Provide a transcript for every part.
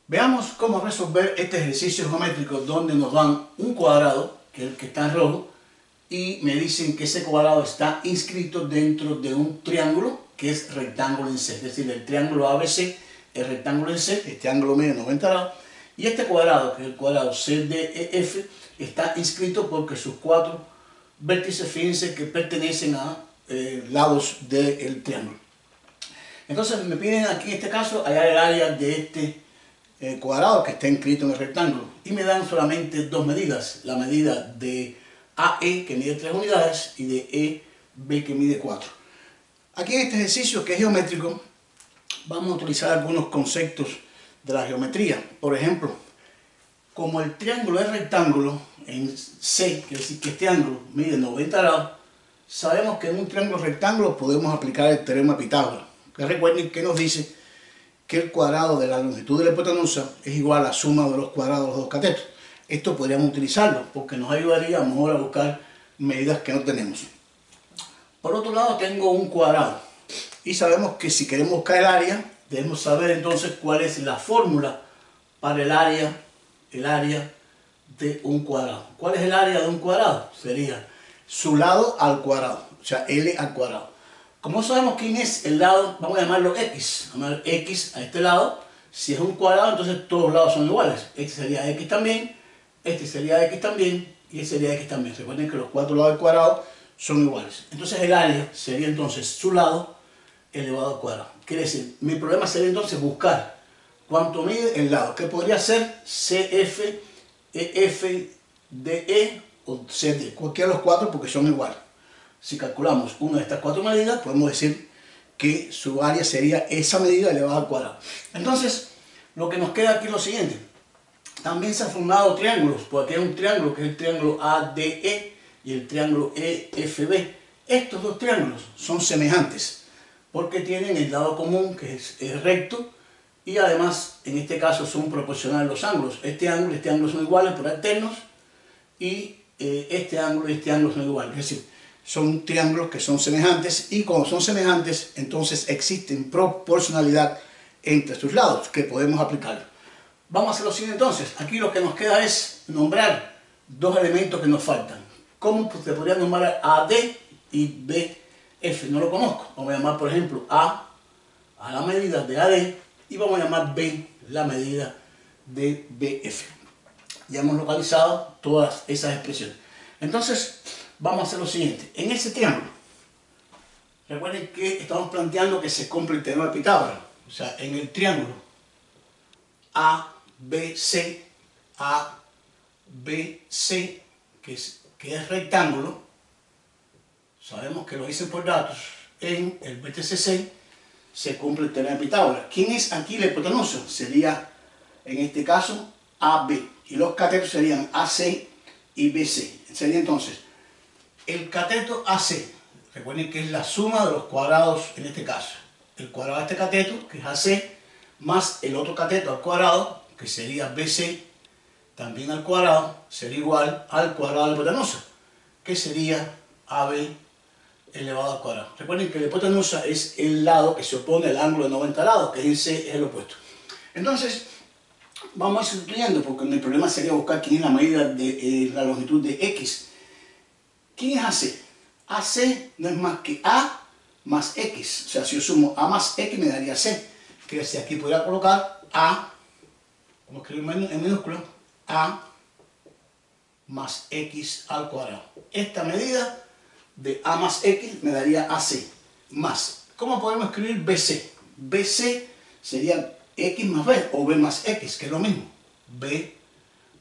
Veamos cómo resolver este ejercicio geométrico donde nos dan un cuadrado, que es el que está en rojo, y me dicen que ese cuadrado está inscrito dentro de un triángulo que es rectángulo en C. Es decir, el triángulo ABC es rectángulo en C, este ángulo mide 90 grados, y este cuadrado, que es el cuadrado CDEF, está inscrito porque sus cuatro vértices, fíjense que pertenecen a lados del triángulo. Entonces me piden aquí en este caso hallar el área de este cuadrado que está inscrito en el rectángulo y me dan solamente dos medidas, la medida de AE que mide 3 unidades y de EB que mide 4. Aquí en este ejercicio que es geométrico vamos a utilizar algunos conceptos de la geometría. Por ejemplo, como el triángulo es rectángulo en C, quiere decir que este ángulo mide 90 grados, sabemos que en un triángulo rectángulo podemos aplicar el teorema de Pitágoras, que recuerden que nos dice que el cuadrado de la longitud de la hipotenusa es igual a la suma de los cuadrados de los dos catetos. Esto podríamos utilizarlo porque nos ayudaría a lo mejor a buscar medidas que no tenemos. Por otro lado tengo un cuadrado y sabemos que si queremos buscar el área debemos saber entonces cuál es la fórmula para el área de un cuadrado. ¿Cuál es el área de un cuadrado? Sería su lado al cuadrado, o sea, L al cuadrado. Como sabemos quién es el lado, vamos a llamarlo X. Vamos a llamar X a este lado. Si es un cuadrado, entonces todos los lados son iguales. Este sería X también, este sería X también y este sería X también. Recuerden que los cuatro lados del cuadrado son iguales. Entonces el área sería entonces su lado elevado al cuadrado. Quiere decir, mi problema sería entonces buscar cuánto mide el lado, que podría ser CF, EF, DE o CD, cualquiera de los cuatro porque son iguales. Si calculamos una de estas cuatro medidas, podemos decir que su área sería esa medida elevada al cuadrado. Entonces, lo que nos queda aquí es lo siguiente. También se han formado triángulos, porque aquí hay un triángulo que es el triángulo ADE y el triángulo EFB. Estos dos triángulos son semejantes, porque tienen el lado común, que es recto, y además, en este caso, son proporcionales los ángulos. Este ángulo y este ángulo son iguales por alternos, y este ángulo y este ángulo son iguales. Es decir, son triángulos que son semejantes y como son semejantes, entonces existen proporcionalidad entre sus lados que podemos aplicarlo. Vamos a hacer lo siguiente entonces. Aquí lo que nos queda es nombrar dos elementos que nos faltan. ¿Cómo se podría nombrar AD y BF? No lo conozco. Vamos a llamar, por ejemplo, A la medida de AD y vamos a llamar B la medida de BF. Ya hemos localizado todas esas expresiones. Entonces, vamos a hacer lo siguiente. En ese triángulo, recuerden que estamos planteando que se cumple el teorema de Pitágoras. O sea, en el triángulo ABC, que es rectángulo, sabemos que lo dicen por datos, en el vértice C se cumple el teorema de Pitágoras. ¿Quién es aquí la hipotenusa? Sería, en este caso, AB. Y los catetos serían AC y BC. Sería entonces el cateto AC, recuerden que es la suma de los cuadrados en este caso. El cuadrado de este cateto, que es AC, más el otro cateto al cuadrado, que sería BC, también al cuadrado, sería igual al cuadrado de la hipotenusa, que sería AB elevado al cuadrado. Recuerden que la hipotenusa es el lado que se opone al ángulo de 90 grados, que en C es el opuesto. Entonces, vamos a ir sustituyendo, porque mi problema sería buscar quién es la medida de la longitud de X. ¿Quién es AC? AC no es más que A más X. O sea, si yo sumo A más X me daría C. Que si aquí podría colocar A, como escribir en minúsculo, A más X al cuadrado. Esta medida de A más X me daría AC más. ¿Cómo podemos escribir BC? BC sería X más B o B más X, que es lo mismo. B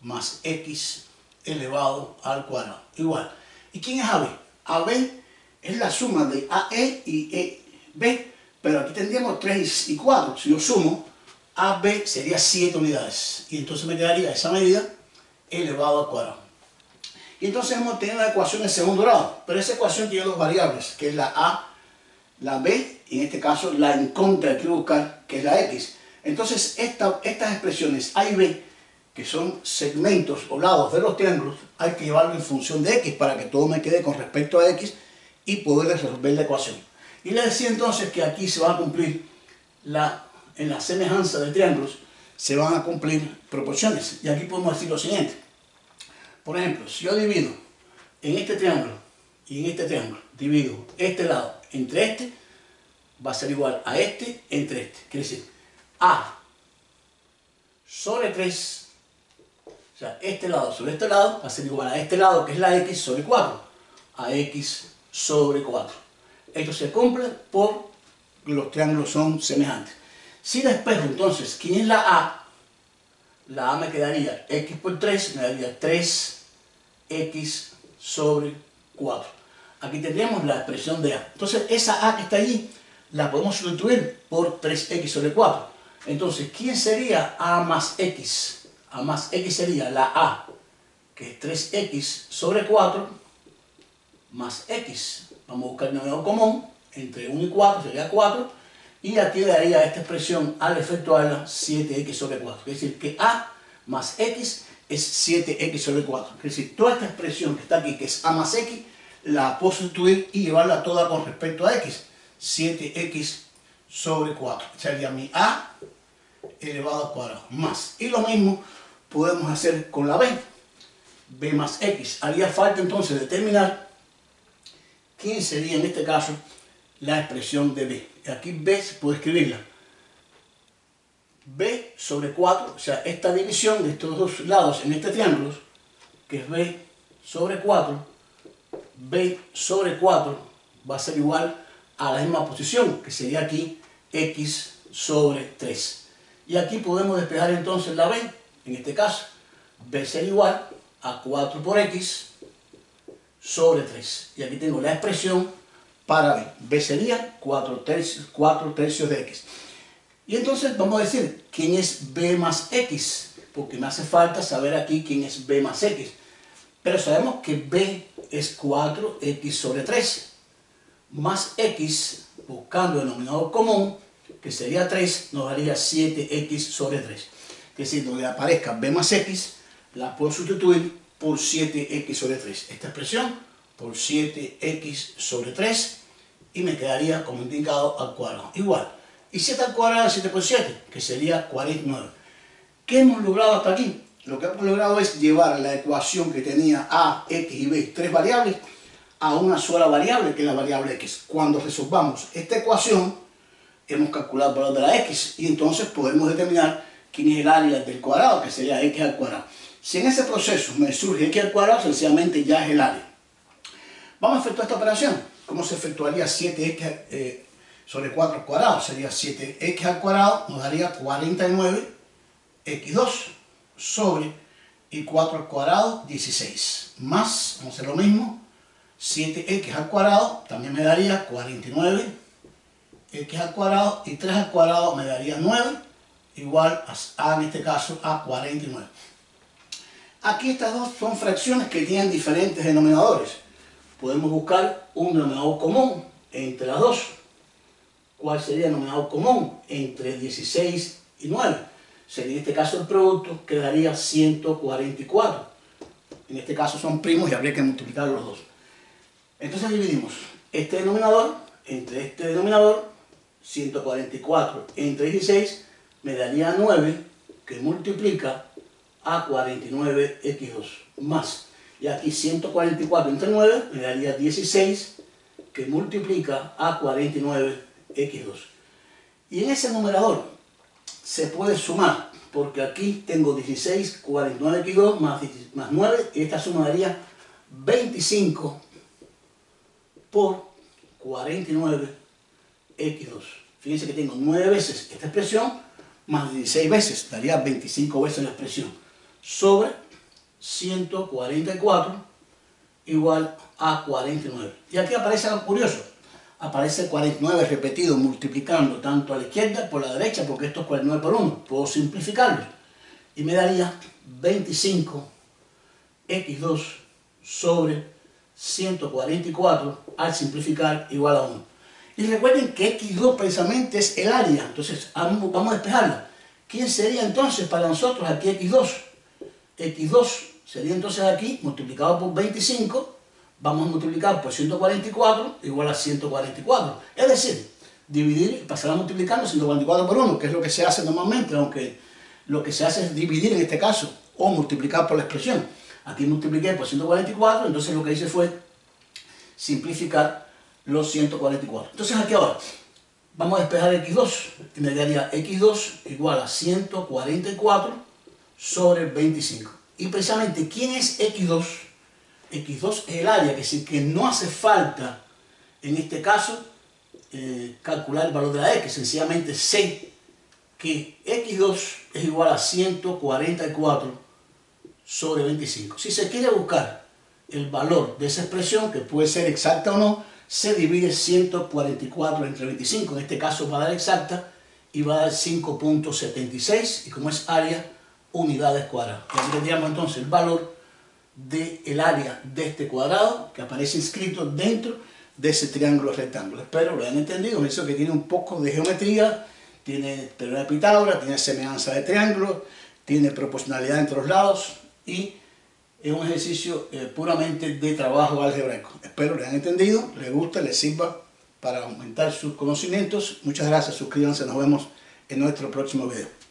más X elevado al cuadrado. Igual. ¿Y quién es AB? AB es la suma de AE y EB, pero aquí tendríamos 3 y 4. Si yo sumo, AB sería 7 unidades. Y entonces me quedaría esa medida elevado al cuadrado. Y entonces hemos tenido una ecuación de segundo grado. Pero esa ecuación tiene dos variables, que es la A, la B, y en este caso la en contra que quiero buscar, que es la X. Entonces estas expresiones A y B, que son segmentos o lados de los triángulos, hay que llevarlo en función de X para que todo me quede con respecto a X y poder resolver la ecuación. Y le decía entonces que aquí se va a cumplir en la semejanza de triángulos, se van a cumplir proporciones. Y aquí podemos decir lo siguiente. Por ejemplo, si yo divido en este triángulo y en este triángulo, divido este lado entre este, va a ser igual a este entre este. Quiere decir, A sobre 3, o sea, este lado sobre este lado, va a ser igual a este lado, que es la X sobre 4, a X sobre 4. Esto se cumple por los triángulos son semejantes. Si despejo entonces, ¿quién es la A? La A me quedaría X por 3, me daría 3X sobre 4. Aquí tendríamos la expresión de A. Entonces, esa A que está allí, la podemos sustituir por 3X sobre 4. Entonces, ¿quién sería A más X? A más X sería la A, que es 3X sobre 4, más X. Vamos a buscar el denominador común, entre 1 y 4 sería 4, y aquí daría esta expresión al efectuarla 7X sobre 4. Es decir, que A más X es 7X sobre 4. Es decir, toda esta expresión que está aquí, que es A más X, la puedo sustituir y llevarla toda con respecto a X. 7X sobre 4. Sería mi A elevado al cuadrado. Más. Y lo mismo podemos hacer con la B. B más X. Haría falta entonces determinar quién sería en este caso la expresión de B. Aquí B se puede escribirla. B sobre 4, o sea, esta división de estos dos lados en este triángulo, que es B sobre 4, B sobre 4 va a ser igual a la misma posición, que sería aquí X sobre 3. Y aquí podemos despejar entonces la B, en este caso, B sería igual a 4 por X sobre 3. Y aquí tengo la expresión para B. B sería 4 tercios de X. Y entonces vamos a decir, ¿quién es B más X? Porque me hace falta saber aquí quién es B más X. Pero sabemos que B es 4X sobre 3. Más X, buscando el denominador común, que sería 3, nos daría 7X sobre 3. Es decir, donde aparezca B más X, la puedo sustituir por 7X sobre 3. Esta expresión por 7X sobre 3 y me quedaría como indicado al cuadrado. Igual. Y 7 al cuadrado es 7 por 7, que sería 49. ¿Qué hemos logrado hasta aquí? Lo que hemos logrado es llevar la ecuación que tenía A, X y B, tres variables, a una sola variable, que es la variable X. Cuando resolvamos esta ecuación, hemos calculado el valor de la X y entonces podemos determinar quién es el área del cuadrado, que sería X al cuadrado. Si en ese proceso me surge X al cuadrado, sencillamente ya es el área. Vamos a efectuar esta operación. ¿Cómo se efectuaría 7X sobre 4 al cuadrado? Sería 7X al cuadrado, nos daría 49X2 sobre y 4 al cuadrado, 16. Más, vamos a hacer lo mismo, 7X al cuadrado, también me daría 49X al cuadrado y 3 al cuadrado me daría 9, igual a, en este caso, a 49. Aquí estas dos son fracciones que tienen diferentes denominadores. Podemos buscar un denominador común entre las dos. ¿Cuál sería el denominador común entre 16 y 9? Sería en este caso el producto, que daría 144. En este caso son primos y habría que multiplicar los dos. Entonces dividimos este denominador entre este denominador, 144 entre 16, me daría 9, que multiplica a 49X2, más. Y aquí 144 entre 9 me daría 16, que multiplica a 49X2. Y en ese numerador se puede sumar, porque aquí tengo 16, 49X2 más 9, y esta suma daría 25 por 49X2. Fíjense que tengo 9 veces esta expresión, más 16 veces, daría 25 veces la expresión, sobre 144 igual a 49. Y aquí aparece algo curioso. Aparece 49 repetido, multiplicando tanto a la izquierda por la derecha, porque esto es 49 por 1. Puedo simplificarlo. Y me daría 25X2 sobre 144 al simplificar igual a 1. Y recuerden que X2 precisamente es el área. Entonces vamos a despejarla. ¿Quién sería entonces para nosotros aquí X2? X2 sería entonces aquí multiplicado por 25. Vamos a multiplicar por 144 igual a 144. Es decir, dividir y pasar a multiplicando 144 por 1, que es lo que se hace normalmente, aunque lo que se hace es dividir en este caso, o multiplicar por la expresión. Aquí multipliqué por 144, entonces lo que hice fue simplificar los 144. Entonces aquí ahora, vamos a despejar x2, y me daría x2 igual a 144 sobre 25. Y precisamente, ¿quién es x2? x2 es el área, que es decir, que no hace falta, en este caso, calcular el valor de la x, sencillamente sé que x2 es igual a 144 sobre 25. Si se quiere buscar el valor de esa expresión, que puede ser exacta o no, se divide 144 entre 25, en este caso va a dar exacta, y va a dar 5.76, y como es área, unidades cuadradas. Y aquí tendríamos entonces el valor del área de este cuadrado, que aparece inscrito dentro de ese triángulo rectángulo. Espero lo hayan entendido. Me dice que tiene un poco de geometría, tiene teorema de Pitágoras, tiene semejanza de triángulos, tiene proporcionalidad entre los lados, y es un ejercicio puramente de trabajo algebraico. Espero lo hayan entendido, les guste, les sirva para aumentar sus conocimientos. Muchas gracias, suscríbanse, nos vemos en nuestro próximo video.